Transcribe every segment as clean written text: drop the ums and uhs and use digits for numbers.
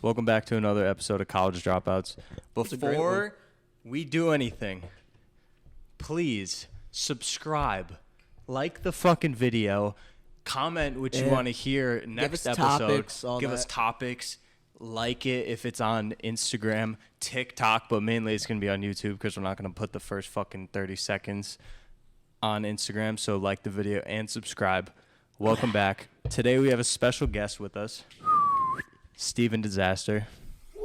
Welcome back to another episode of College Dropouts. Before we do anything, please subscribe, like the fucking video, comment what you want to hear next episode. Give us topics. Like it if it's on Instagram, TikTok, but mainly it's going to be on YouTube because we're not going to put the first fucking 30 seconds on Instagram. So like the video and subscribe. Welcome back. Today we have a special guest with us, Stephen Disastr. Woo!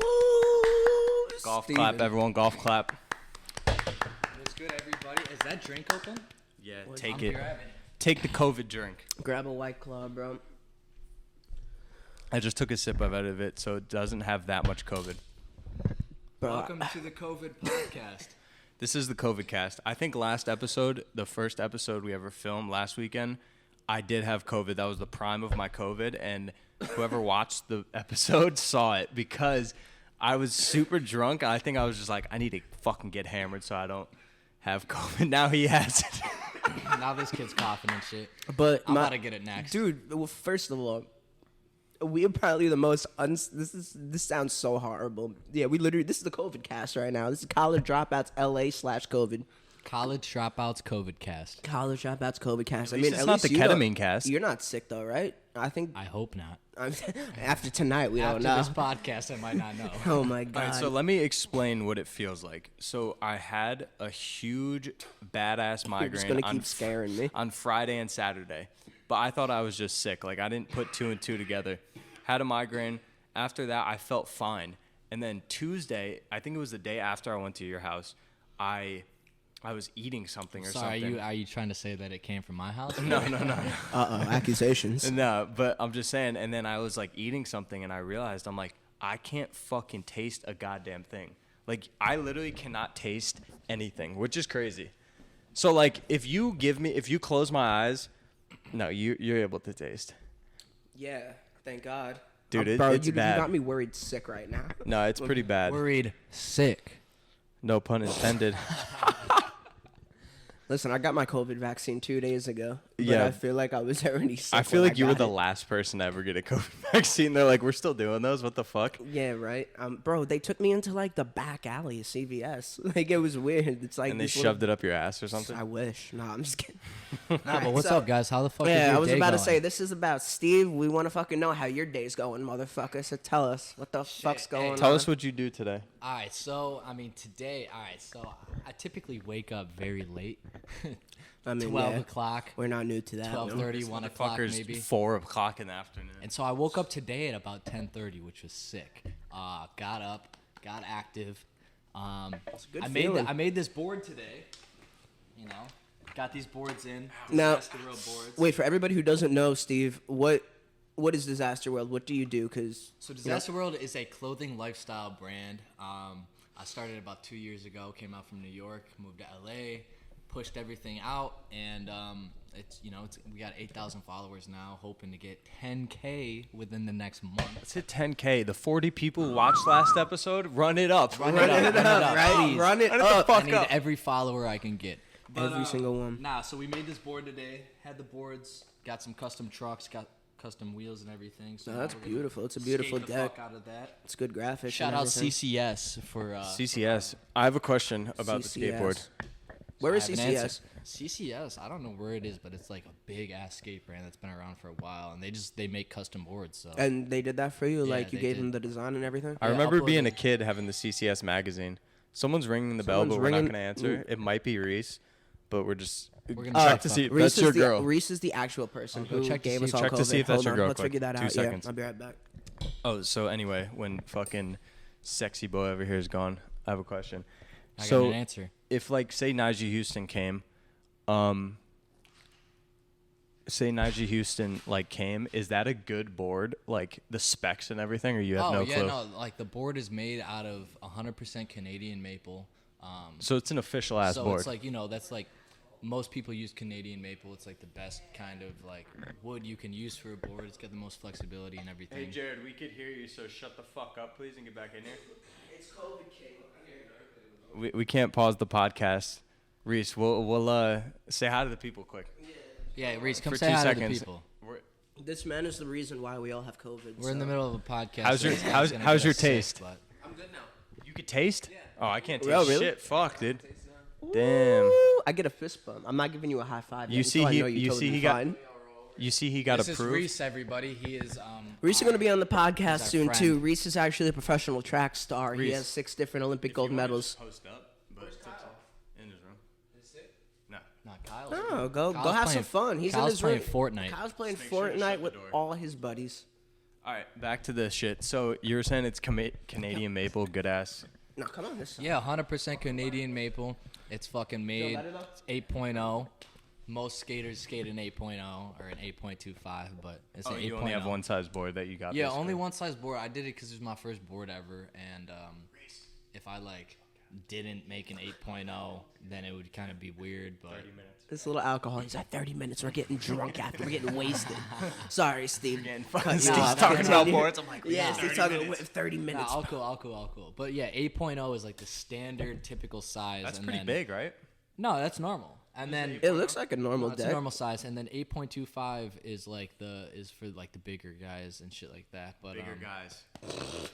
Golf clap, everyone. Golf clap. What's good, everybody? Is that drink open? Yeah, take it. Take the COVID drink. Grab a White Claw, bro. I just took a sip out of it, so it doesn't have that much COVID. Bro, Welcome to the COVID podcast. This is the COVID cast. I think last episode, the first episode we ever filmed last weekend, I did have COVID. That was the prime of my COVID, and whoever watched the episode saw it because I was super drunk. I think I was just like, I need to fucking get hammered so I don't have COVID. Now he has it. Now this kid's coughing and shit. but I'm about to get it next. dude. Well, first of all, we are probably the most. This sounds so horrible. Yeah, we literally. This is the COVID cast right now. This is College Dropouts LA/COVID. College Dropouts COVID cast. College Dropouts COVID cast. At least it's not the ketamine cast. You're not sick though, right? I think I hope not. after tonight we don't After know. this podcast, I might not know. Oh my god. All right, so let me explain what it feels like. So I had a huge badass migraine. You're just gonna keep scaring me. On Friday and Saturday. But I thought I was just sick. Like, I didn't put two and two together. Had a migraine. After that, I felt fine. And then Tuesday, I think it was the day after I went to your house, I was eating something or Sorry, something. are you trying to say that it came from my house? No. Accusations. No, but I'm just saying. And then I was, like, eating something, and I realized, I'm like, I can't fucking taste a goddamn thing. Like, I literally cannot taste anything, which is crazy. So, like, if you close my eyes, no, you're able to taste. Yeah, thank God. Dude, Bro, it's bad. You got me worried sick right now. No, it's pretty bad. Worried sick. No pun intended. Listen, I got my COVID vaccine 2 days ago. But Yeah. I feel like I was already sick. I feel when like you were got the it. last person to ever get a COVID vaccine. They're like, we're still doing those? What the fuck? Yeah, right. Bro, they took me into like the back alley of CVS. Like it was weird. It's like And they this shoved it up your ass or something? I wish. No, I'm just kidding. Nah, but what's up, guys? How the fuck is Yeah, your I was day about to going? say this is about Steve. We want to fucking know how your day's going, motherfucker. So tell us what the fuck's going on. Tell us what you do today. All right, so today. All right, so I typically wake up very late. I mean, 12 yeah, o'clock. we're not new to that. 12:30, 1 o'clock Fuckers, maybe. 4 o'clock in the afternoon. And so I woke up today at about 10:30, which was sick. Got up, got active. It's a good I feeling. made this board today. You know, got these boards in. Now, Disastrwrld boards. wait, for everybody who doesn't know, Steve, what is Disastrwrld? What do you do? Because So Disastrwrld is a clothing lifestyle brand. I started about 2 years ago. Came out from New York, moved to LA, pushed everything out, and we got 8,000 followers now. Hoping to get 10K within the next month. Let's hit 10K. The 40 people who watched last episode, run it up. Run it up, right? please. Run it Run it the up. fuck I need up. every follower I can get. Every single one. Nah, so we made this board today. Had the boards, got some custom trucks, got custom wheels and everything. So No, that's now we're gonna beautiful. It's a beautiful skate the deck. fuck out of that. It's good graphics. Shout and out everything. CCS for CCS. I have a question about the CCS. skateboard. Where is I have an CCS? answer. CCS, I don't know where it is, but it's like a big ass skate brand that's been around for a while, and they make custom boards. So And they did that for you? Yeah, Like you they gave did. them the design and everything? I Yeah, remember being a uploaded. kid having the CCS magazine. Someone's ringing the bell, Someone's but we're not ringing- going to answer. It might be Reese, but we're gonna check check to that. see if Reese that's your is the, girl. Reese is the actual person I'll go who check to gave see- us all check COVID. to see if that's Hold your on, girl let's quick. figure that 2 out. seconds. Yeah, I'll be right back. Oh, so anyway, when fucking sexy boy over here is gone, I have a question. I got So an answer. if like say Najee Houston came, is that a good board? Like the specs and everything, or you have no clue? Like the board is made out of 100% Canadian maple. So it's an official ass So board. it's like, that's like most people use Canadian maple. It's like the best kind of like wood you can use for a board. It's got the most flexibility and everything. Hey Jared, we could hear you, so shut the fuck up, please, and get back in here. It's COVID King. We can't pause the podcast. Reese, we'll say hi to the people quick. Yeah, Reese, come For say 2 hi to the seconds. people. This man is the reason why we all have COVID. We're in the middle of a podcast. How's your- so it's gonna how's get your us sick, taste? but- I'm good now. You could taste? Yeah. Oh, I can't taste Oh, really? shit. Fuck, dude. Damn. Ooh, I get a fist bump. I'm not giving you a high five. You yet see until I he- know you totally see he got- fine. You see, he got This is approved. Reese, everybody. He is. Reese is going to be on the podcast He's our soon friend. too. Reese is actually a professional track star. He Reese, has 6 different Olympic gold medals. Post up, but in his room. No. Not Kyle. Oh, go Kyle's have some playing- fun. He's Kyle's in his room. playing Fortnite. Kyle's playing Just make sure to Fortnite shut with the door. all his buddies. All right, back to the shit. So you were saying it's Canadian maple, good ass. No, come on, this. Yeah, 100% Canadian maple. It's fucking made. let it up. It's 8.0. Most skaters skate an 8.0 or an 8.25, but it's Oh, an 8.0. you only have one size board that you got. Yeah, basically. only one size board. I did it because it was my first board ever, and if I didn't make an 8.0, then it would kind of be weird. But 30 minutes. This little alcohol. He's at 30 minutes. We're getting drunk after. We're getting wasted. Sorry, Steve. Fucking Steve's Steve's talking about Continue. boards. I'm like, Yeah, Steve's talking minutes. 30 nah, minutes. all cool. But yeah, 8.0 is like the standard, typical size. That's and pretty then, big, right? No, that's normal. And then It looks like a normal it's a deck. normal size, and then 8.25 is for like the bigger guys and shit like that. But Bigger guys.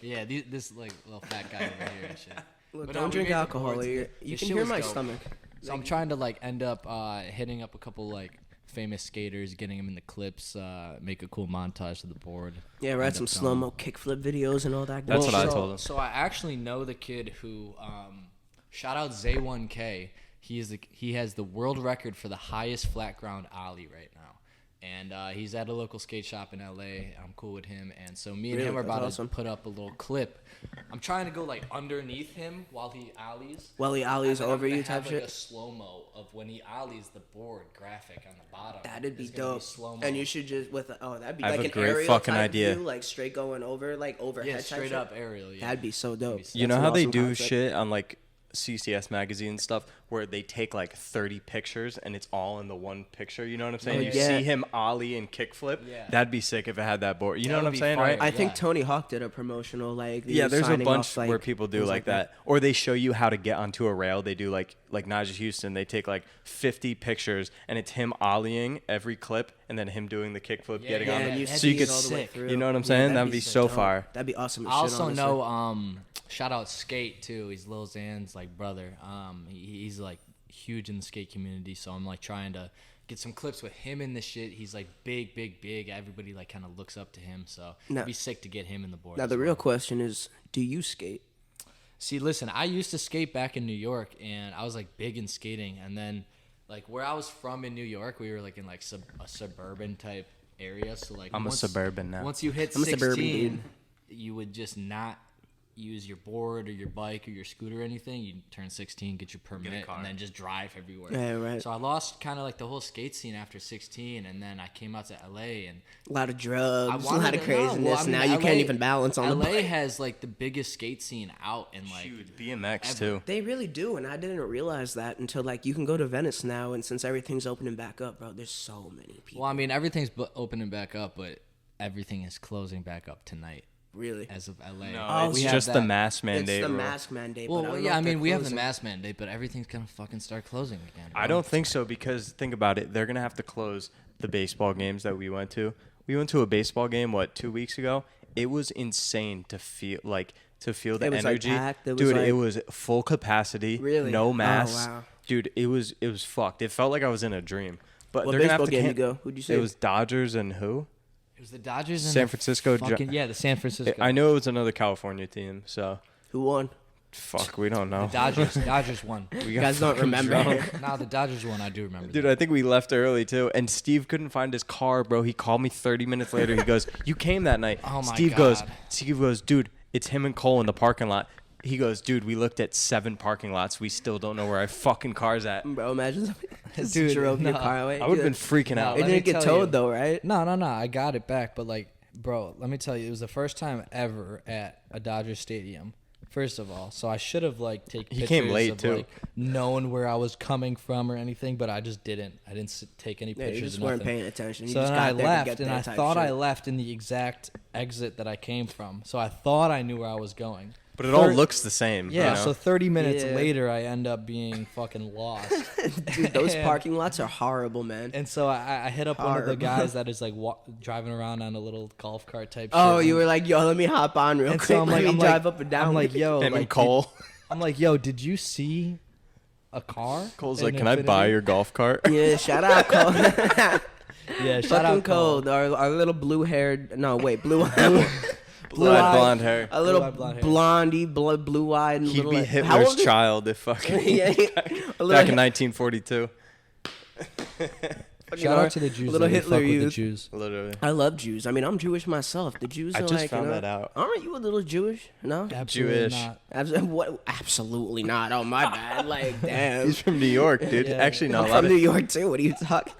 yeah, this like little fat guy over here and shit. Look, But don't we drink made the alcohol. boards. Or you The can shit hear was my dope. stomach. So I'm trying to end up hitting up a couple famous skaters, getting them in the clips, make a cool montage to the board. Yeah, we're End at some up slow mo kickflip videos and all that. That's good what I shit. told him. So I actually know the kid who, shout out Zay1K. He has the world record for the highest flat ground ollie right now. And he's at a local skate shop in LA. I'm cool with him. And so me and Really? him are That's about awesome. to put up a little clip. I'm trying to go underneath him while he ollies. While he ollies And then I'm over gonna you type have, shit. a slow-mo of when he ollies the board graphic on the bottom. That'd be It's gonna dope. slow-mo. And you should just that'd be I have like a an great aerial fucking type idea. view, like straight going over, like overhead yeah, type straight shit. up aerial. Yeah. That'd be so dope. You know That's how an they awesome do concept. shit on like CCS magazine and stuff where they take like 30 pictures and it's all in the one picture. You know what I'm saying? Oh, You yeah. see him ollie and kickflip. Yeah. That'd be sick if it had that board. You know That what would I'm be saying, fire. right? I think Yeah. Tony Hawk did a promotional like. Yeah, there's a signing bunch off, like, where people do things like that. Or they show you how to get onto a rail. They do like Najee Houston. They take like 50 pictures and it's him ollieing every clip and then him doing the kickflip, getting Yeah, on and there. you So see you it could, all the way sick. through. you know what I'm Yeah, saying? That'd be so dope. fire. That'd be awesome. I as shit, also honestly. know, shout out Skate too. He's Lil Xan's brother. He's huge in the skate community. So I'm trying to get some clips with him in the shit. He's big. Everybody kind of looks up to him. So Now- it'd be sick to get him in the board. Now as the well. real question is, do you skate? See, listen, I used to skate back in New York, and I was big in skating. And then where I was from in New York, we were in a suburban type area. So I'm a suburban now. Once you hit I'm a suburban 16, you would just not use your board or your bike or your scooter or anything. You turn 16, get your permit, car. and then just drive everywhere. Yeah, right. So I lost kind of the whole skate scene after 16, and then I came out to LA and A lot of drugs, a wanted lot of to- craziness. no, well, I mean, now you can't LA even balance on the LA bike. has the biggest skate scene out, and Shoot, BMX ever. too. They really do, and I didn't realize that until you can go to Venice now, and since everything's opening back up, bro, there's so many people. well, I mean everything's opening back up, but everything is closing back up tonight Really? as of LA. No, Oh, it's we have just the that- mask mandate. It's the bro. mask mandate. Well, but I don't know yeah, I if they're mean we have the closing. mask mandate, but everything's gonna fucking start closing again. I bro. don't think so because think about it. They're gonna have to close the baseball games that we went to. We went to a baseball game 2 weeks ago. It was insane to feel the It was, energy, packed. It was, dude. It was full capacity. Really? No Oh, masks. wow. Dude. It was fucked. It felt like I was in a dream. But What they're gonna have baseball to game you can- go? Who'd you say? It was Dodgers and who? It was the Dodgers and San the Francisco Gi- fucking, yeah, the San Francisco. I know it was another California team. So Who won? fuck, we don't know. Dodgers won. We You got guys don't fucking remember. drunk. Nah, the Dodgers won. I do remember. Dude, that. I think we left early too, and Steve couldn't find his car, bro. He called me 30 minutes later. He goes, "You came that night." Oh my Steve God. goes, "Dude, it's him and Cole in the parking lot." He goes, "Dude, we looked at 7 parking lots. We still don't know where our fucking car's at." Bro, imagine somebody just Dude, drove your no. car away. I would have been Dude, freaking out. It Let me didn't get tell towed you. though, right? No, I got it back, but bro, let me tell you, it was the first time ever at a Dodger stadium. First of all, so I should have taken pictures He came late, of too. knowing where I was coming from or anything, but I just didn't. I didn't take any Yeah, pictures. you just or weren't nothing. paying attention. You So just then got I there to left, get and there I type thought I shit. left in the exact exit that I came from. So I thought I knew where I was going. But it all looks the same. Yeah, you know? so 30 minutes Yeah. later, I end up being fucking lost. Dude, those And- parking lots are horrible, man. And so I hit up one of the Horrible. guys that is like driving around on a little golf cart type. Oh, shit. you were like, yo, let me hop on real And quick. so I'm like, let me drive up and down. I'm like, yo, Him like, and Cole. I'm like, yo, did you see a car? Cole's in like, can I buy Infinity?" your golf cart? yeah, shout out, Cole. Yeah, shout Fucking out Cole. Cole, our little blue-haired, no, wait, Blue-eyed blonde hair. a little Blue-eyed blonde hair. blondie, blue-eyed. He'd little, be how Hitler's old is- child if fucking yeah, back a little, in 1942. fucking Shout out to the Jews. little though. We Hitler fuck with the youth. Jews. Literally. I love Jews. I mean, I'm Jewish myself. The Jews I are just like, found you know, that out. Aren't you a little Jewish? No? Absolutely Jewish. not. What? Absolutely not. Oh, my bad. Like, damn. He's from New York, dude. Yeah. Actually, no, I'm a lot from New of, York, too. What are you talking?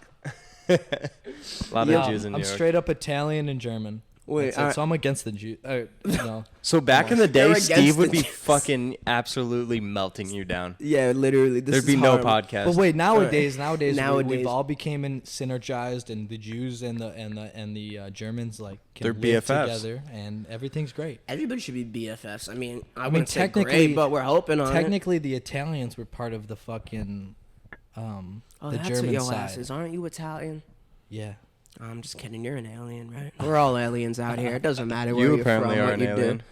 Jews in New I'm York. straight up Italian and German. Wait, That's it. So I'm against the Jew. No. So back in the They're day, against Steve would the be Jews. fucking absolutely melting you down. Yeah, literally. This There'd is be no horrible. podcast. But wait, nowadays, Nowadays. we've all became synergized, and the Jews and the Germans like can They're live BFFs. together, and everything's great. Everybody should be BFFs. I mean, I mean, wouldn't say technically- great, but we're hoping on it. Technically, the Italians were part of the fucking Oh, the that's German what your side. ass is. Aren't you Italian? Yeah. I'm just kidding. You're an alien, right? We're all aliens out here. It doesn't matter where You you're apparently from, are what an you alien. do.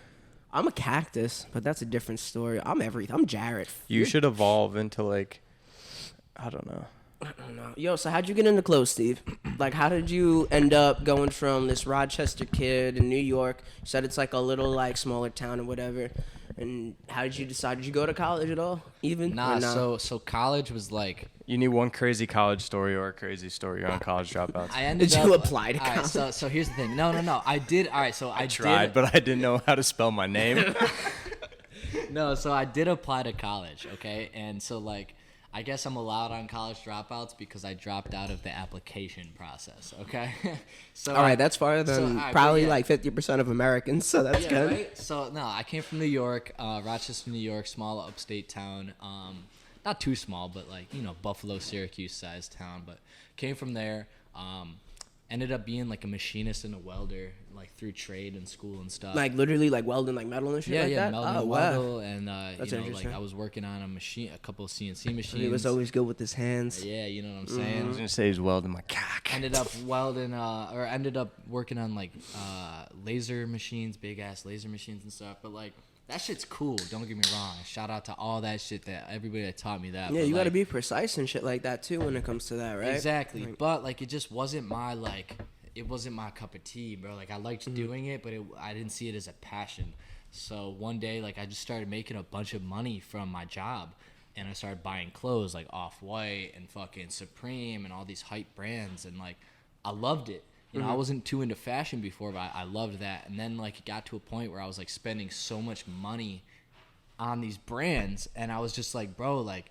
I'm a cactus, but that's a different story. I'm everything. I'm Jarrett. You should evolve into like, I don't know. I don't know. Yo, so how'd you get into clothes, Steve? Like, how did you end up going from this Rochester kid in New York? You said it's like a little, like, smaller town or whatever. And how did you decide? Did you go to college at all, even? Nah, Or no? so college was like You need one crazy college story or a crazy story on college dropouts. I ended Did up. you apply to all right, college? so here's the thing. No. I did. All right, so I tried, did, but I didn't know how to spell my name. No, so I did apply to college, okay? And so, like, I guess I'm allowed on college dropouts because I dropped out of the application process, okay? So All right, that's farther than all right, but probably yeah. like 50% of Americans, so that's Yeah, good. right? So, no, I came from New York, Rochester, New York, small upstate town. Not too small, but, like, you know, Buffalo, Syracuse-sized town. But came from there. Ended up being, like, a machinist and a welder, like, through trade and school and stuff. Like, literally, like, welding, like, metal and shit Yeah, like yeah, that? Melvin Oh, wow. Weldle, and That's you know, like interesting. I was working on a couple of CNC machines. He was always good with his hands. Yeah, you know what I'm I saying. was gonna say he's welding my cock. Ended up welding, or ended up working on like laser machines, big ass laser machines and stuff. But like that shit's cool. Don't get me wrong. Shout out to all that shit that everybody that taught me that. Yeah, but, you got to like, be precise and shit like that, too, when it comes to that, right? exactly. Like- But like it just wasn't my like. It wasn't my cup of tea, bro. Like I liked Mm-hmm. doing it, but I didn't see it as a passion. So one day, like I just started making a bunch of money from my job, and I started buying clothes like Off-White and fucking Supreme and all these hype brands, and like I loved it. You know, I wasn't too into fashion before, but I loved that. And then like it got to a point where I was like spending so much money on these brands, and I was just like, bro, like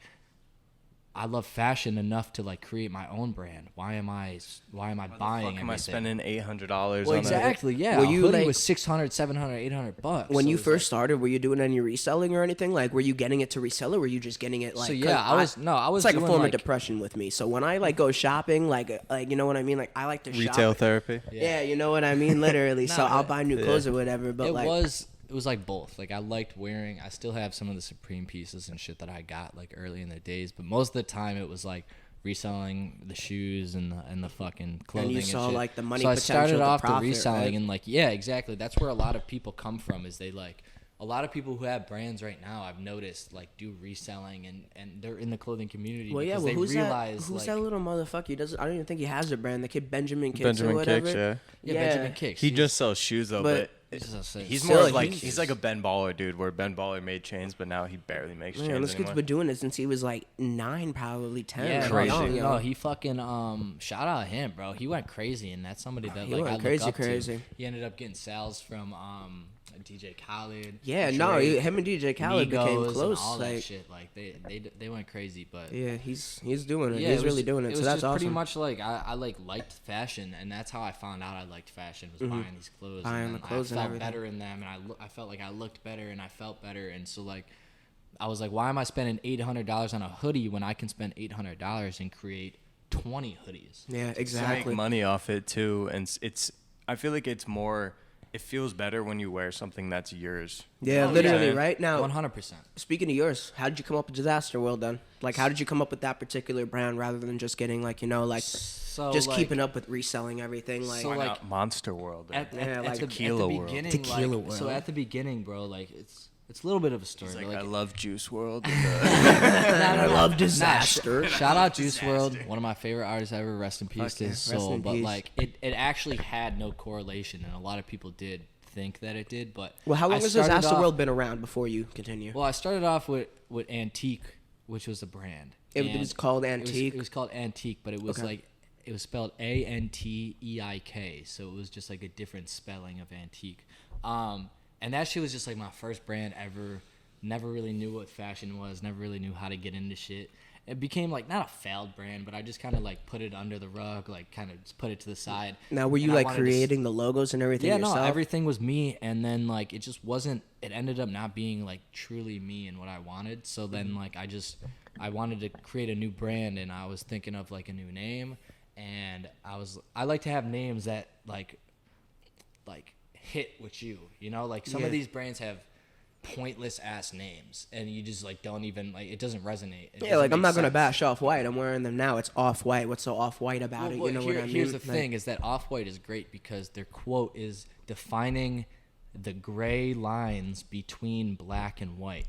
I love fashion enough to like create my own brand. Why am I buying Fuck everything? am I spending $800 Well, on exactly. Yeah. Were A you, hoodie like- was $600, $700, $800. When So you it was, first started, were you doing any reselling or anything? Like, were you getting it to resell, or were you just getting it like? So yeah, 'cause I was It's like a doing, form like- of depression with me. So when I like go shopping, like you know what I mean? Like I like to retail shop. therapy. Yeah, you know what I mean, literally. So No, I'll but- buy new clothes or whatever. But it like, was like both. Like I liked wearing. I still have some of the Supreme pieces and shit that I got like early in the days, but most of the time it was like reselling the shoes and the fucking clothing. you saw, shit. like, the money So I potential, started the off profit, the reselling right? and like yeah, exactly. That's where a lot of people come from. Is they like a lot of people who have brands right now. I've noticed like do reselling and they're in the clothing community. well, yeah. because Well, they who's realize that? Who's like, that little motherfucker? He doesn't. I don't even think he has a brand. The kid Benjamin Kicks or Benjamin whatever. Kicks, yeah. yeah, Yeah. Benjamin Kicks. He He's- just sells shoes though, But- but he's Still, more of like he's- he's like a Ben Baller dude, where Ben Baller made chains, but now he barely makes Man, chains this kid's anymore. been doing it since he was like 9, probably 10. Yeah, like, Crazy. young, yo. No, he fucking shout out him, bro. He went crazy, and that's somebody that He like went I look crazy, up crazy. to. He ended up getting sales from DJ Khaled. Yeah, no, Drake, him and DJ Khaled became Migos, and close. all Like, that shit. Like they went crazy, but yeah, he's doing it. yeah, He's it really was- doing it. It So was that's just awesome. pretty much like I like liked fashion, and that's how I found out I liked fashion was buying these clothes. Buying and the then clothes I and felt everything. better in them, and I felt like I looked better, and I felt better, and so like I was like, why am I spending $800 on a hoodie when I can spend $800 and create 20 hoodies? Yeah, Make exactly. money off it too, and it's I feel like it's more It feels better when you wear something that's yours. Yeah, Oh, literally. yeah. Right now, 100%. speaking of yours, how did you come up with Disaster World then? Like, how did you come up with that particular brand rather than just getting like, So just like, keeping up with reselling everything? Like, So, Why like, not Monster World? at like the Tequila World. beginning, Tequila like, so World. at the beginning, bro, like it's a little bit of a story. He's but, like, I like, love Juice World. I love Disaster. Shout out Juice World, one of my favorite artists ever. Rest in peace to yeah. his Rest soul. in But peace. like it actually had no correlation, and a lot of people did think that it did. But Well, how long I has started Disaster off- World been around before you continue? Well, I started off with Antique, which was a brand. It And was called it was- Antique? It was called Antique, but it was Okay. like it was spelled Anteik, so it was just like a different spelling of antique. And that shit was just like my first brand ever. Never really knew what fashion was. Never really knew how to get into shit. It became like not a failed brand, but I just kind of like put it under the rug, like kind of just put it to the side. Now, were you And I like wanted to creating the logos and everything Yeah, yourself? no, everything was me, and then like it just wasn't. It ended up not being like truly me and what I wanted. So then like I wanted to create a new brand, and I was thinking of like a new name, and I like to have names that like hit with you, like some Yeah. of these brands have pointless ass names, and you just like don't even like it doesn't resonate. It Yeah, doesn't like I'm make not gonna sense. bash Off-White. I'm wearing them now. It's Off-White. What's so Off-White about it? Well, You know what I mean? Here's the Like, thing: is that Off-White is great because their quote is defining the gray lines between black and white,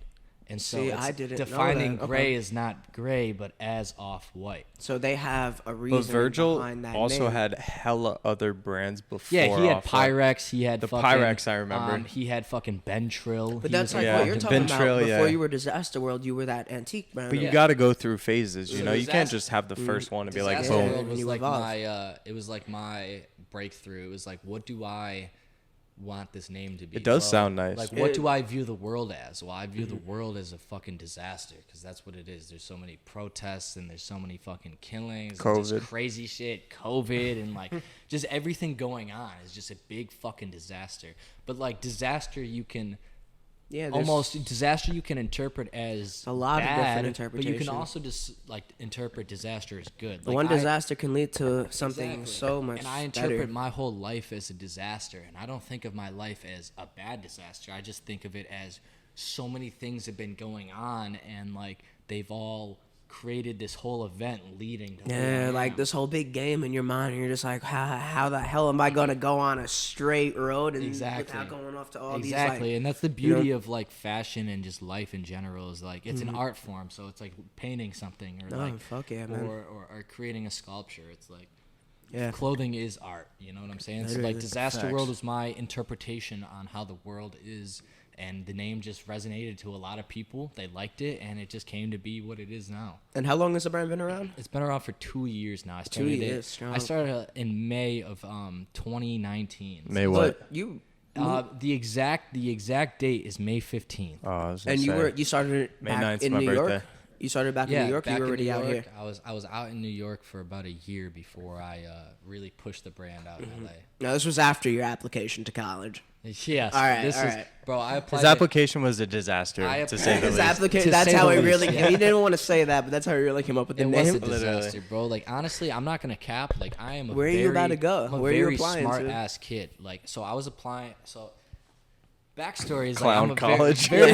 and so See, it's I didn't know defining that. gray Okay. is not gray, but as Off-White. So they have a But reason Virgil behind that also name. had hella other brands before. Yeah, he had Off-White. Pyrex. He had The fucking, Pyrex, I remember. He had fucking Bentrill. But He that's was like Yeah, what you're talking about. Ventrilo, Before yeah. you were Disaster World, you were that antique brand. But you Yeah. got to go through phases. You So know, you can't Disaster- just have the first one and be like, Disaster boom. World And was you like evolve. it was like my breakthrough. It was like, what do I want this name to be? It does sound nice. Like, what do I view the world as? Well, I view the world as a fucking disaster because that's what it is. There's so many protests and there's so many fucking killings, and COVID. just crazy shit, COVID, and like just everything going on is just a big fucking disaster. But like disaster, you can yeah, there's- almost disaster you can interpret as A lot of bad, different but you can interpretation. also just like interpret disaster as good. The Like, one I- disaster can lead to something Exactly. so much And I interpret better. my whole life as a disaster, and I don't think of my life as a bad disaster. I just think of it as so many things have been going on, and like they've all created this whole event leading to. who I Yeah, am. like this whole big game in your mind, and you're just like, how the hell am I gonna go on a straight road and Exactly. without going off to all Exactly, these and that's the beauty of like fashion and just life in general is like it's Mm-hmm. an art form, so it's like painting something or Oh, like fuck yeah, man. or creating a sculpture. It's like Yeah. clothing is art. You know what I'm saying? So Literally. like Disaster Facts. World was my interpretation on how the world is, and the name just resonated to a lot of people. They liked it, and it just came to be what it is now. And how long has the brand been around? It's been around for 2 years now. I 2 started years, it. strong. I started in May of 2019. May what? But you The exact date is May 15th. Oh, I was gonna and say. you started May back 9th's in my New York. birthday. You started back in Yeah, New York. Or back you were in already New out York. here. I was out in New York for about a year before I really pushed the brand out Mm-hmm. in LA. No, this was after your application to college. Yes. All right, This all is, right. bro. I applied. His application was a disaster, I to say the His least. application. To That's say how the he least, really. yeah. He didn't want to say that, but that's how he really came up with the It name. was a Literally. disaster, bro. Like honestly, I'm not gonna cap. Like I am a Where are very, you about to go? I'm a Where are you very applying to? smart ass kid. Like so, I was applying. So backstory is Clown like I'm a college. Very,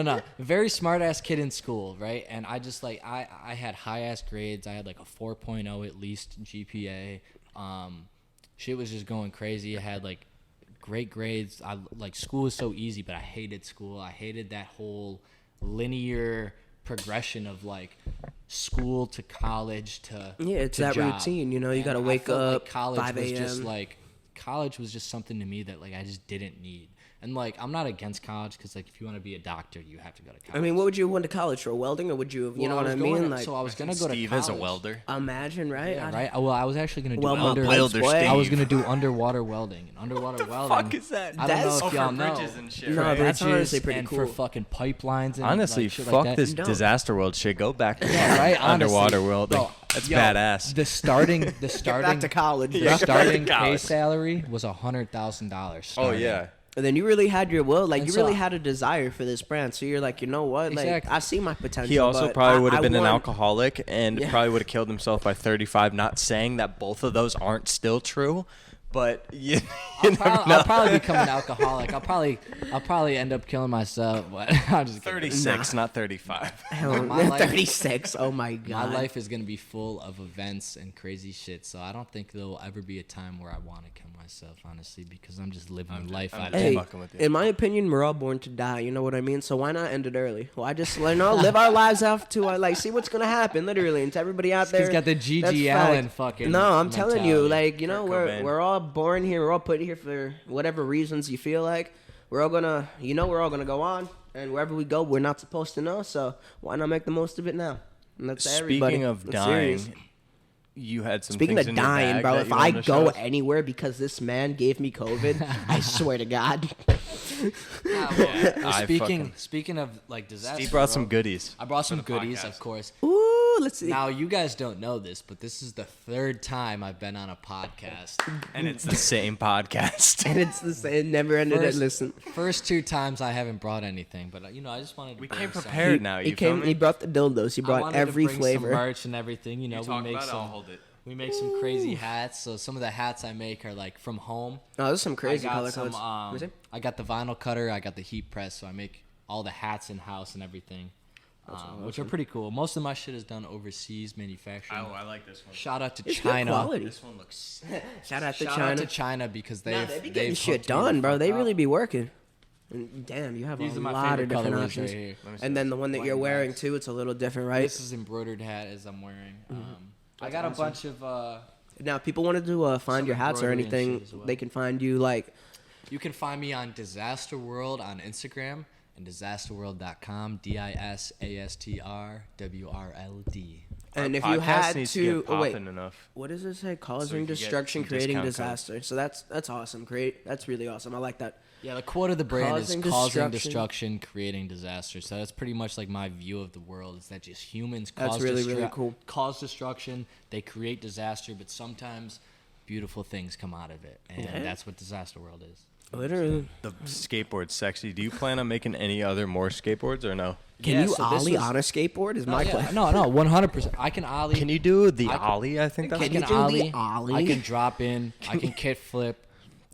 no. Very smart ass kid in school, right? And I just like I had high ass grades. I had like a 4.0 at least GPA. Shit was just going crazy. I had like great grades. I like school was so easy, but I hated school. I hated that whole linear progression of like school to college to Yeah, it's to that job. routine, you know, you And gotta I wake felt up, like college 5 was just a.m.. like college was just something to me that like I just didn't need. And like I'm not against college because like if you want to be a doctor, you have to go to college. I mean, what would you have went to college for? Welding, or would you have? You know what I mean? Like, so I was gonna go to Steve college. is a welder. imagine, right? Yeah, I'd- right. Well, I was actually gonna do Well, my under. welder, Steve. I was gonna do underwater welding. And underwater welding. fuck is that? I don't know That's- if y'all know. and shit, No, right? that's Bridges honestly pretty and cool. for fucking pipelines. And Honestly, like, shit fuck like that. this Don't. disaster world shit. Go back to Yeah, right. Honestly, underwater welding. bro, That's yo, badass. The starting back to college. The bro. starting college. pay salary was $100,000. Oh yeah. And then you really had your will, like And you so- really had a desire for this brand. So you're like, you know what? Like, Exactly. I see my potential. He also but probably I- would have I been an want- alcoholic and Yeah. probably would have killed himself by 35. Not saying that both of those aren't still true, but you I'll probably become an alcoholic. I'll probably end up killing myself. But I'm just kidding. 36, not 35. Hell, My life- 36. Oh my god. My life is gonna be full of events and crazy shit. So I don't think there will ever be a time where I want to kill myself, honestly, because I'm just living life. I'm out just of Hey, fucking with you. in my opinion, we're all born to die. You know what I mean? So why not end it early? Why just live our lives out to like see what's gonna happen, literally, and to everybody out there. He's got the that's Gigi fact. Allen fucking. No, I'm telling you, mentality. like, you know, Kurt Cobain. we're all born here. We're all put here for whatever reasons you feel like. We're all gonna, we're all gonna go on, and wherever we go, we're not supposed to know. So why not make the most of it now? And that's everybody. Speaking of I'm dying, serious. you had some Speaking things of in your dying, bag bro, that if you I wanted to show go us? anywhere because this man gave me COVID, I swear to God. I Speaking of like disaster, Steve brought some goodies. I brought some for the goodies, podcast. of course. Ooh, let's see. Now you guys don't know this, but this is the third time I've been on a podcast. And it's the same podcast. And it's the same. Never ended it. Listen. First 2 times I haven't brought anything, but I just wanted to. We bring came some. prepared now. He You feel came. me? He brought the dildos. He I brought wanted every to bring flavor. some merch and everything. You know, talk we make about it, I'll some. hold it. We make some crazy hats. So some of the hats I make are like from home. Oh, there's some crazy I got color some. codes. Let me see. I got the vinyl cutter. I got the heat press. So I make all the hats in house and everything, which are pretty cool. Most of my shit is done overseas manufacturing. Oh, I like this one. Shout out to It's good China. quality. This one looks. Shout out to Shout China. out to China because Nah, they've they be they've getting shit hooked me the done, bro. fuck They up. really be working. And damn, you have These a are my lot of favorite different colorways options. right here. And then the one that White you're and wearing black. too, it's a little different, right? This is embroidered hat as I'm wearing. I got a bunch of. Now, if people wanted to find Some your hats or embroidery and anything, shit as well. they can find you like. You can find me on Disastrwrld on Instagram and disastrwrld.com. DISASTRWRLD. And if Our you podcast had needs to, get oh, wait, popping enough. what does it say? we Causing can get destruction, some creating discount code. disaster. So that's awesome. Great. That's really awesome. I like that. Yeah, the quote of the brand Causing is causing destruction. destruction, creating disaster. So that's pretty much like my view of the world is that just humans That's cause, really, really cool. cause destruction, they create disaster, but sometimes beautiful things come out of it. And Yeah. that's what Disaster World is. Literally. The skateboard's sexy. Do you plan on making any other more skateboards or no? Can Yeah, you so this ollie was- on a skateboard? Is No, my yeah, question. no, 100%. I can ollie. Can you do the I can- ollie? I think that's Can I you can do the ollie. ollie? I can drop in. I can kick flip.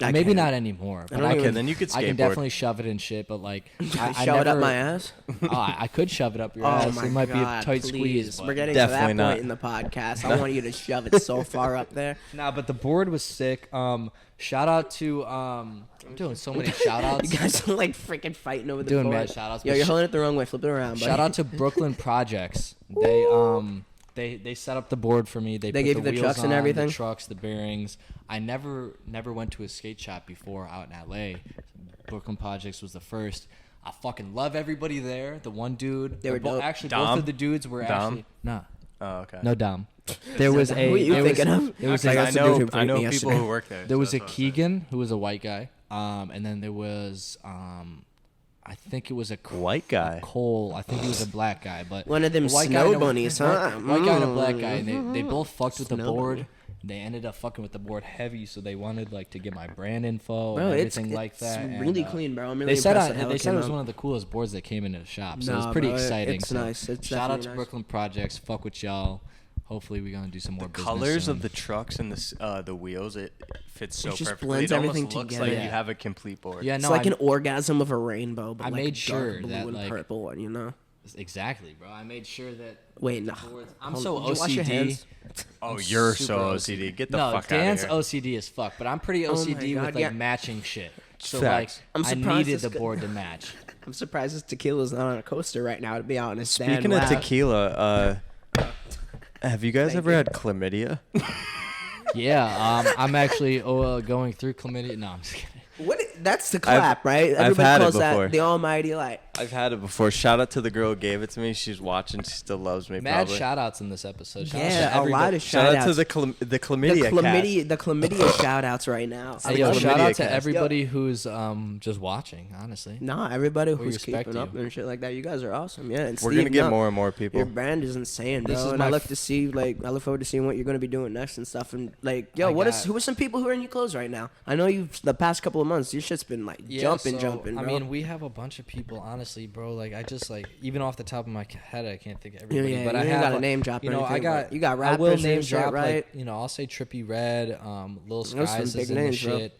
I Maybe can't. not anymore. But don't I even- can. then you could I can skateboard. definitely shove it in shit. But like, I Shove it up never- my ass. Oh, I could shove it up your Oh ass. my It might God, be a tight please. squeeze. But. We're getting Definitely to that not. point in the podcast. I want you to shove it so far up there. Nah, but the board was sick. Shout out to I'm doing so many shout outs. You guys are like freaking fighting over the Doing board. mad shout outs. Yo, you're holding it the wrong way. Flip it around, buddy. Shout out to Brooklyn Projects. They set up the board for me. They put gave you the wheels trucks and on, everything? The trucks, the bearings. I never went to a skate shop before out in LA. Brooklyn Projects was the first. I fucking love everybody there. The one dude. They were dope. Actually, Dom? both of the dudes were Dom? actually nah. Oh, okay. No Dom. There was a. Who are you there was- thinking of? There was Like, a, I I used to do know. him for I know me people yesterday. who work there. there so was a that's what I said. Keegan who was a white guy. And then there was I think it was a White guy. Cole. I think he was a black guy, but One of them a white guy snow and a- bunnies, huh? White guy and a black guy. And they both fucked with the Snow board. bunny. They ended up fucking with the board heavy, so they wanted like to get my brand info Bro, and it's everything like that. It's and, really clean, bro. I'm really They said impressed at how they said came it was out. one of the coolest boards that came into the shop, so it Nah, was pretty bro, exciting. it's so nice. It's shout out definitely to nice. Brooklyn Projects. Fuck with y'all. Hopefully we're gonna do some more business Colors soon. of the trucks and the wheels, it fits so It just perfectly. blends It almost everything looks together. like Yeah. you have a complete board. Yeah, It's no, like I- an orgasm of a rainbow, but I like made dark sure blue that, and like- purple one, you know? Exactly, bro. I made sure that. Wait, no. I'm Hold- so did you wash your OCD. hands? Oh, I'm you're super so OCD. Get the no, fuck Dan's out of here. OCD as fuck, but I'm pretty Oh my OCD God, with like yeah. matching shit. So Facts. I'm like, I surprised needed this the guy- board to match. I'm surprised this tequila's not on a coaster right now, to be honest. Speaking Dan, of wow. tequila, have you guys Thank ever you. had chlamydia? Yeah, I'm actually going through chlamydia. No, I'm just kidding. That's the clap, right? I've Everybody had it calls before. that the almighty light. I've had it before. Shout out to the girl who gave it to me. She's watching. She still loves me. Mad probably. shout outs in this episode. Shout out Yeah, to a everybody. lot of Shout out to shout-outs. the chlamydia. The chlamydia shout-outs right now. Hey, the yo, chlamydia shout out cast. to everybody who's just watching. Honestly, Nah, everybody We who's respect keeping up you. and shit like that. You guys are awesome. Yeah, and We're Steve, gonna get no, more and more Your people. brand is insane, bro. This is and my I look f- to see, like, I look forward to seeing what you're gonna be doing next and stuff. And like, yo, I who are got- some people who are in your clothes right now? I know you've the past couple of months. Your shit's been like Yeah, jumping, so, bro. I mean, we have a bunch of people, honestly, bro. Like, I just like even off the top of my head, I can't think of everybody. Yeah, but you I ain't have gotta a- name drop. You know, anything, I got you got I will rappers name and shit, drop right? like I'll say Trippie Redd, Lil Those some Skies big is in the names, bro. shit.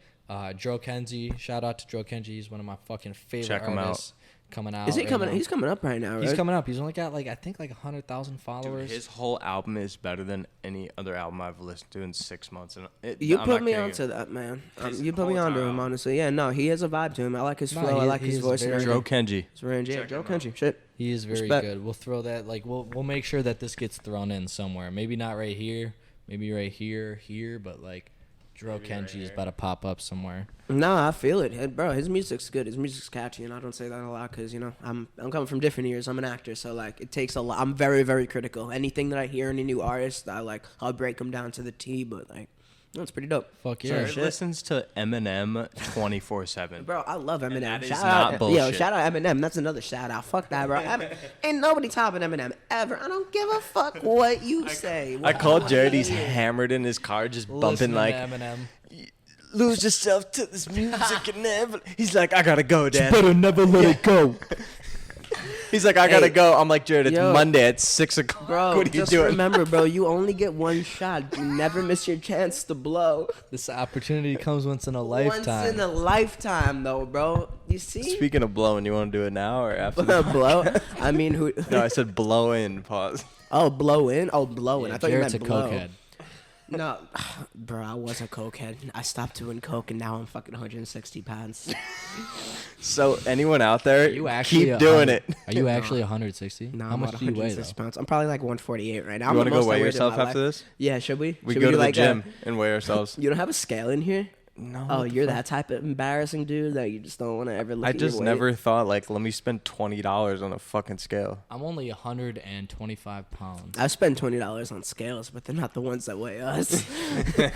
Dro Kenzie, shout out to Dro Kenzie. He's one of my fucking favorite Check him out. artists coming out. Is he right coming? now. He's coming up right now, right? He's coming up. He's only got like I think like 100,000 Dude, followers. his whole album is better than any other album I've listened to in 6 months. And You I'm put not me kidding onto you. that, man. His You put me whole onto entire him, album. honestly. Yeah, no, he has a vibe to him. I like his No, flow. I he- like his he's voice and very- everything. Dro Kenji. His range, yeah, Check Joe him out. Country, shit. He is very Respect. good. We'll throw that like we'll make sure that this gets thrown in somewhere. Maybe not right here. Maybe right here, but like Dro Kenji is about to pop up somewhere. No, I feel it, bro. His music's good. His music's catchy, and I don't say that a lot because I'm coming from different ears. I'm an actor, so like it takes a lot. I'm very very critical. Anything that I hear any new artist, I'll break them down to the T. But like, no, it's pretty dope. Fuck yeah. Jared shit. listens to Eminem 24/7. Bro, I love Eminem. that is Shout not out, bullshit. shout out Eminem. That's another shout out. Fuck that, bro. Ain't nobody topping Eminem ever. I don't give a fuck what you say. I called Jared. He's hammered in his car, just bumping Listening like, to Eminem. lose yourself to this music and never. He's like, I gotta go, Dad. Better never let it go. He's like, I gotta Hey, go. I'm like, Jared, it's yo. Monday at 6 o'clock. Bro, What are you just doing? remember, bro, you only get one shot. You never miss your chance to blow. This opportunity comes once in a lifetime. Once in a lifetime, though, bro. You see? Speaking of blowing, you want to do it now or after? Blow? I mean, who? No, I said blow in. Pause. Oh, blow in? Oh, blow in. Yeah, I thought Jared's you a meant blow. cokehead. No, bro, I was a cokehead. I stopped doing coke, and now I'm fucking 160 pounds. So anyone out there, Are you actually keep doing it. Are you actually 160? No, How I'm much about do you weigh 160 though? pounds. I'm probably like 148 right now. You I'm want to the go most I weigh weighed in yourself my after life. this? Yeah, should we? We Should go do to the like gym and weigh ourselves. You don't have a scale in here? No. Oh, what the you're fuck? that type of embarrassing dude that you just don't want to ever look I at your just weight? never thought like, let me spend $20 on a fucking scale. I'm only 125 pounds. I spend $20 on scales, but they're not the ones that weigh us.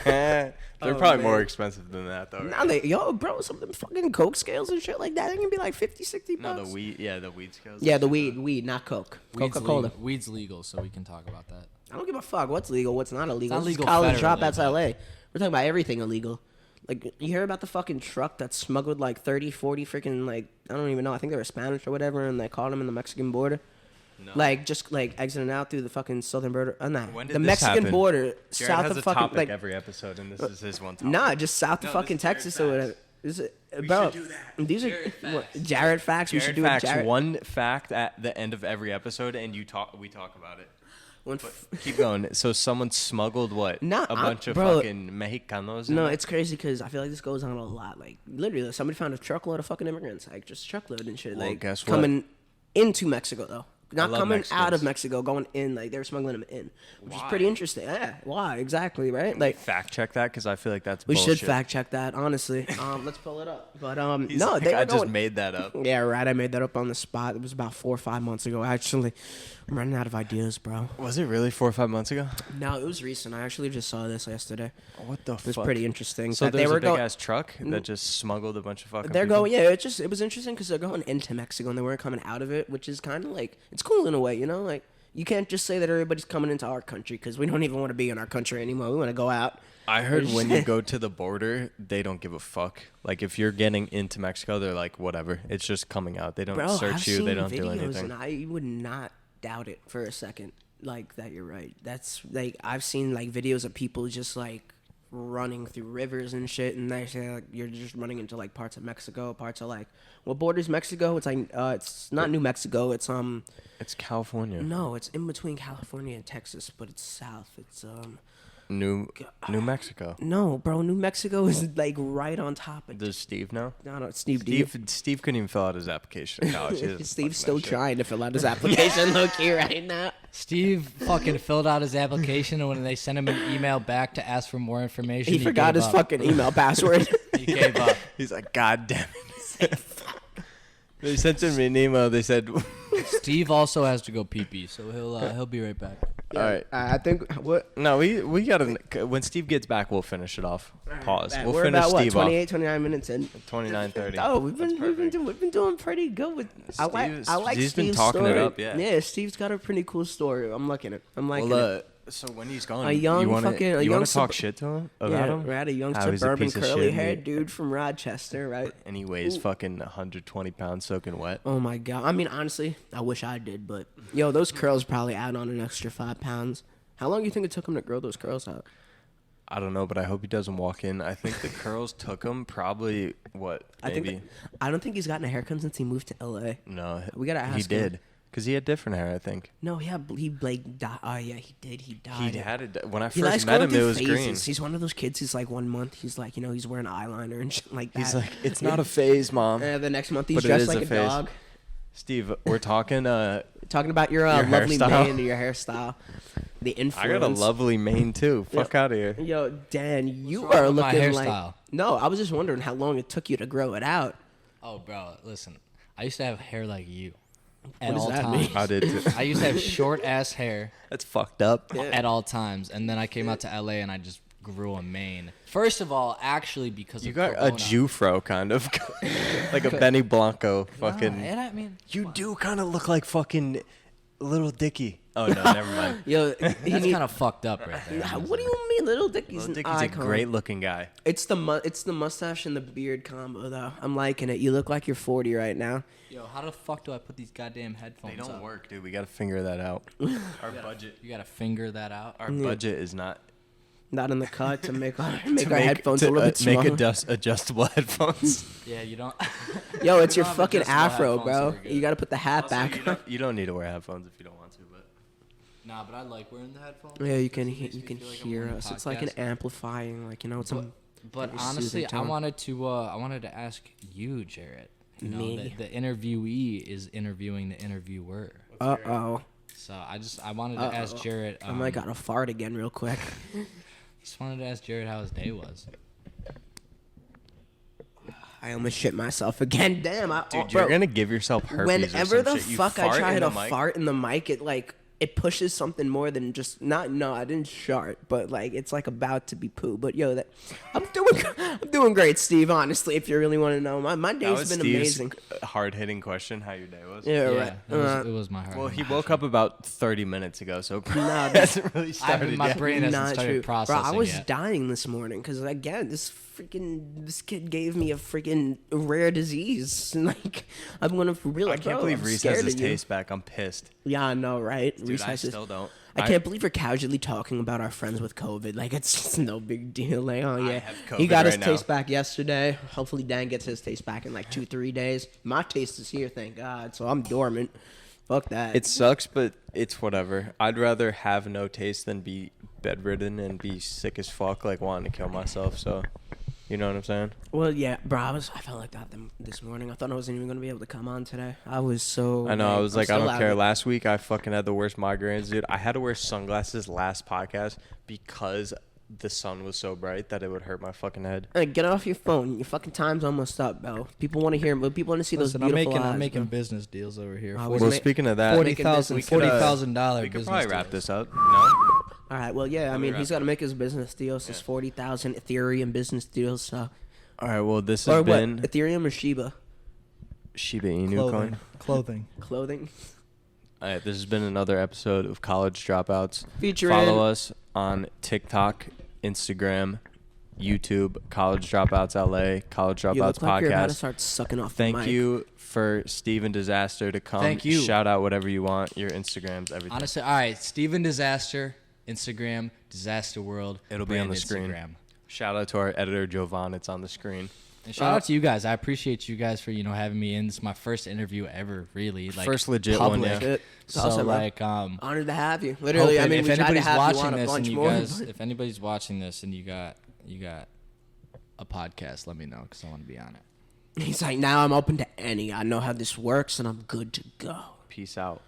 They're Oh, probably more man. expensive than that though. Now Right? yo, bro, some of them fucking coke scales and shit like that, they can be like 50, 60 No, bucks. the weed. Yeah, the weed scales. Yeah, the weed, not coke. Coca-Cola. Weed's legal, so we can talk about that. I don't give a fuck what's legal, what's not illegal. not This is legal college federally, dropouts, but- LA. We're talking about everything illegal. Like, you hear about the fucking truck that smuggled like 30, 40 freaking, like, I don't even know. I think they were Spanish or whatever, and they caught them in the Mexican border. No. Like, just like exiting out through the fucking southern border. Nah, When did the this Mexican happen? border, Jared south has of a fucking, topic like, every episode, and this is his one topic. nah, just south of No, fucking this is Jared Texas Facts. or whatever. This is, We bro, should do that. these Jared are what, Facts. Jared facts. We should Jared do facts it. Jared. one fact at the end of every episode, and we talk about it. One But f- keep going. So someone smuggled what? Nah, a bunch of bro. fucking Mexicanos. in No, there? it's crazy because I feel like this goes on a lot. Like, literally, somebody found a truckload of fucking immigrants, like just truckload and shit. Well, like, guess what? coming into Mexico though, not love coming out of Mexicans. Mexico, going in. Like they were smuggling them in, which is Why? pretty interesting. Yeah, why exactly? Right? Like, fact check that because I feel like that's we bullshit. should fact check that. Honestly, let's pull it up. But He's no, like, they were I just going. made that up. Yeah, right. I made that up on the spot. It was about 4 or 5 months ago. Actually, I'm running out of ideas, bro. Was it really 4 or 5 months ago? No, it was recent. I actually just saw this yesterday. What the It was fuck? pretty interesting. So that there's they were a big going. ass truck that just smuggled a bunch of fucking. They're people? going, yeah. It was interesting because they're going into Mexico and they weren't coming out of it, which is kind of like it's cool in a way, you know. Like you can't just say that everybody's coming into our country because we don't even want to be in our country anymore. We want to go out. I heard when you go to the border, they don't give a fuck. Like if you're getting into Mexico, they're like, whatever. It's just coming out. They don't Bro, search I've you. seen They don't do videos anything. and I would not doubt it for a second. Like that, you're right. That's like I've seen like videos of people just like running through rivers and shit, and they say like you're just running into like parts of Mexico, parts of like what borders Mexico? It's like it's not New Mexico. It's It's California. no, it's in between California and Texas, but it's south. It's New Mexico. no, bro. New Mexico is like right on top of. Does Steve know? No, Steve. Steve couldn't even fill out his application in college. He doesn't Steve's fucking still know shit. trying to fill out his application. Look here right now. Steve fucking filled out his application, and when they sent him an email back to ask for more information, He forgot gave his up. fucking email password. He gave up. He's like, God damn it. They sent him an email. They said, Steve also has to go pee-pee, so he'll be right back. all right. I think what. No, we gotta. When Steve gets back, we'll finish it off. Pause. We'll We're finish about what Steve off. 28, 29 minutes in. 29:30. Oh, we've That's been perfect. doing pretty good with. I like Steve's been Steve's talking it story. up, yeah. Yeah, Steve's got a pretty cool story. I'm liking it. I'm liking Well, it. So when he's gone, A young you want fucking- a to young talk sub- shit to him about Yeah, him? right, a young How he's a suburban piece of curly shit, haired and dude from Rochester, right? and he weighs fucking 120 pounds soaking wet. Oh my god. I mean, honestly, I wish I did, but yo, those curls probably add on an extra 5 pounds. How long do you think it took him to grow those curls out? I don't know, but I hope he doesn't walk in. I think the curls took him probably I maybe. think I don't think he's gotten a haircut since he moved to LA. No, We gotta he ask him. did because he had different hair. I think No, he like died. Oh yeah, he did. He died. he had it when I He likes first met going him. It through was phases. green. He's one of those kids. He's like 1 month. He's like he's wearing eyeliner and shit like that. He's like, it's not a phase, mom. The next month he's But it dressed is like a a phase. dog. Steve, we're talking. Talking about your Your lovely hairstyle? mane and your hairstyle. The influence. I got a lovely mane too. Fuck out of here. Yo, Dan, you wrong are with my looking like. hairstyle? No, I was just wondering how long it took you to grow it out. Oh, bro, listen. I used to have hair like you. At What does all that times. mean? I did too. I used to have short ass hair That's fucked up. at all times, and then I came out to LA and I just grew a mane. First of all, actually, because You of got a Corona. Jufro kind of, like a Benny Blanco Nah, fucking. and I mean, You do kind of look like fucking Little Dicky. Oh no, never mind. Yo, that's kind of fucked up right there. What do you mean, Little Dicky's Little an Dicky's a icon? great looking guy. It's the mustache and the beard combo though. I'm liking it. You look like you're 40 right now. Yo, how the fuck do I put these goddamn headphones They don't up? work, dude. We gotta figure that out. Our budget. You gotta finger that out. Our budget is not Not in the cut to make our to headphones to, a little bit make smaller. adjustable headphones. Yeah, you don't. Yo, it's You your don't have fucking adjustable afro, headphones, bro. so we're good. You gotta put the hat Also, back. you don't need to wear headphones if you don't want to, but Nah, but I like wearing the headphones. Yeah, you can It makes you me can feel like I'm hear on a us. It's like an podcast. amplifying, like it's a. But very honestly, soothing I tone. wanted to ask you, Jarrett. You know, Me? the interviewee is interviewing the interviewer. Oh. So I wanted to ask Jarrett. I might gotta fart again real quick. Just wanted to ask Jarrett how his day was. I almost shit myself again. Damn, dude, bro, you're gonna give yourself herpes. whenever or some the shit. You fuck I fart try in to the mic? fart in the mic, it pushes something more than just not. No, I didn't shart, but like it's like about to be poo. But yo, I'm doing great, Steve. Honestly, if you really want to know, my That day's was been Steve's amazing. hard-hitting question. How your day was? Yeah, Yeah, right. it was my heart. Well, he woke up about 30 minutes ago, so Nah, hasn't really started my yet. brain hasn't Not started true. processing Bro, I was yet. dying this morning because again, this kid gave me a freaking rare disease. Like I'm gonna really. I can't believe Reese has his taste back. I'm pissed. Yeah, I know, right? Dude, Reese I has his- still don't. I can't believe we're casually talking about our friends with COVID. Like it's just no big deal. Like oh yeah, have he COVID got his right taste now. back yesterday. Hopefully Dan gets his taste back in like 2-3 days. My taste is here, thank God. So I'm dormant. Fuck that. It sucks, but it's whatever. I'd rather have no taste than be bedridden and be sick as fuck, like wanting to kill myself. So, you know what I'm saying? Well, yeah, bro. I felt like that this morning. I thought I wasn't even gonna be able to come on today. I was so. I know. I was I'm like, I still don't out care. of it. Last week, I fucking had the worst migraines, dude. I had to wear sunglasses last podcast because the sun was so bright that it would hurt my fucking head. Hey, get off your phone. Your fucking time's almost up, bro. People want to hear. People want to see those beautiful eyes. I'm making bro. business deals over here. I Well, was ma- speaking of that, Making business deals. $40,000 we could business probably wrap deals. this up. No? All right. Well, yeah. I Let me mean, he's wrap got to make his business deals. His 40,000 Ethereum business deals. So, All right. Well, this or has what? been Ethereum or Shiba? Shiba Inu coin. Clothing. Clothing. All right. This has been another episode of College Dropouts. Featuring. Follow us on TikTok, Instagram, YouTube, College Dropouts LA, College You Dropouts look like you're about to Podcast. start sucking off the Thank mic. you for Stephen Disastr to come. Thank you. Shout out whatever you want. Your Instagrams, everything. Honestly, all right. Stephen Disastr, Instagram, Disaster World. It'll be on brand the screen. Instagram. Shout out to our editor Jovan. It's on the screen. And shout out to you guys. I appreciate you guys for having me in. This is my first interview ever, really. Like First legit public. one, yeah. Shit. So Awesome, bro. like Honored to have you. Literally, I hoping mean, if we tried to anybody's have you watching on a this bunch and you more. guys, if anybody's watching this and you got a podcast, let me know because I want to be on it. He's like, now I'm open to any. I know how this works, and I'm good to go. Peace out.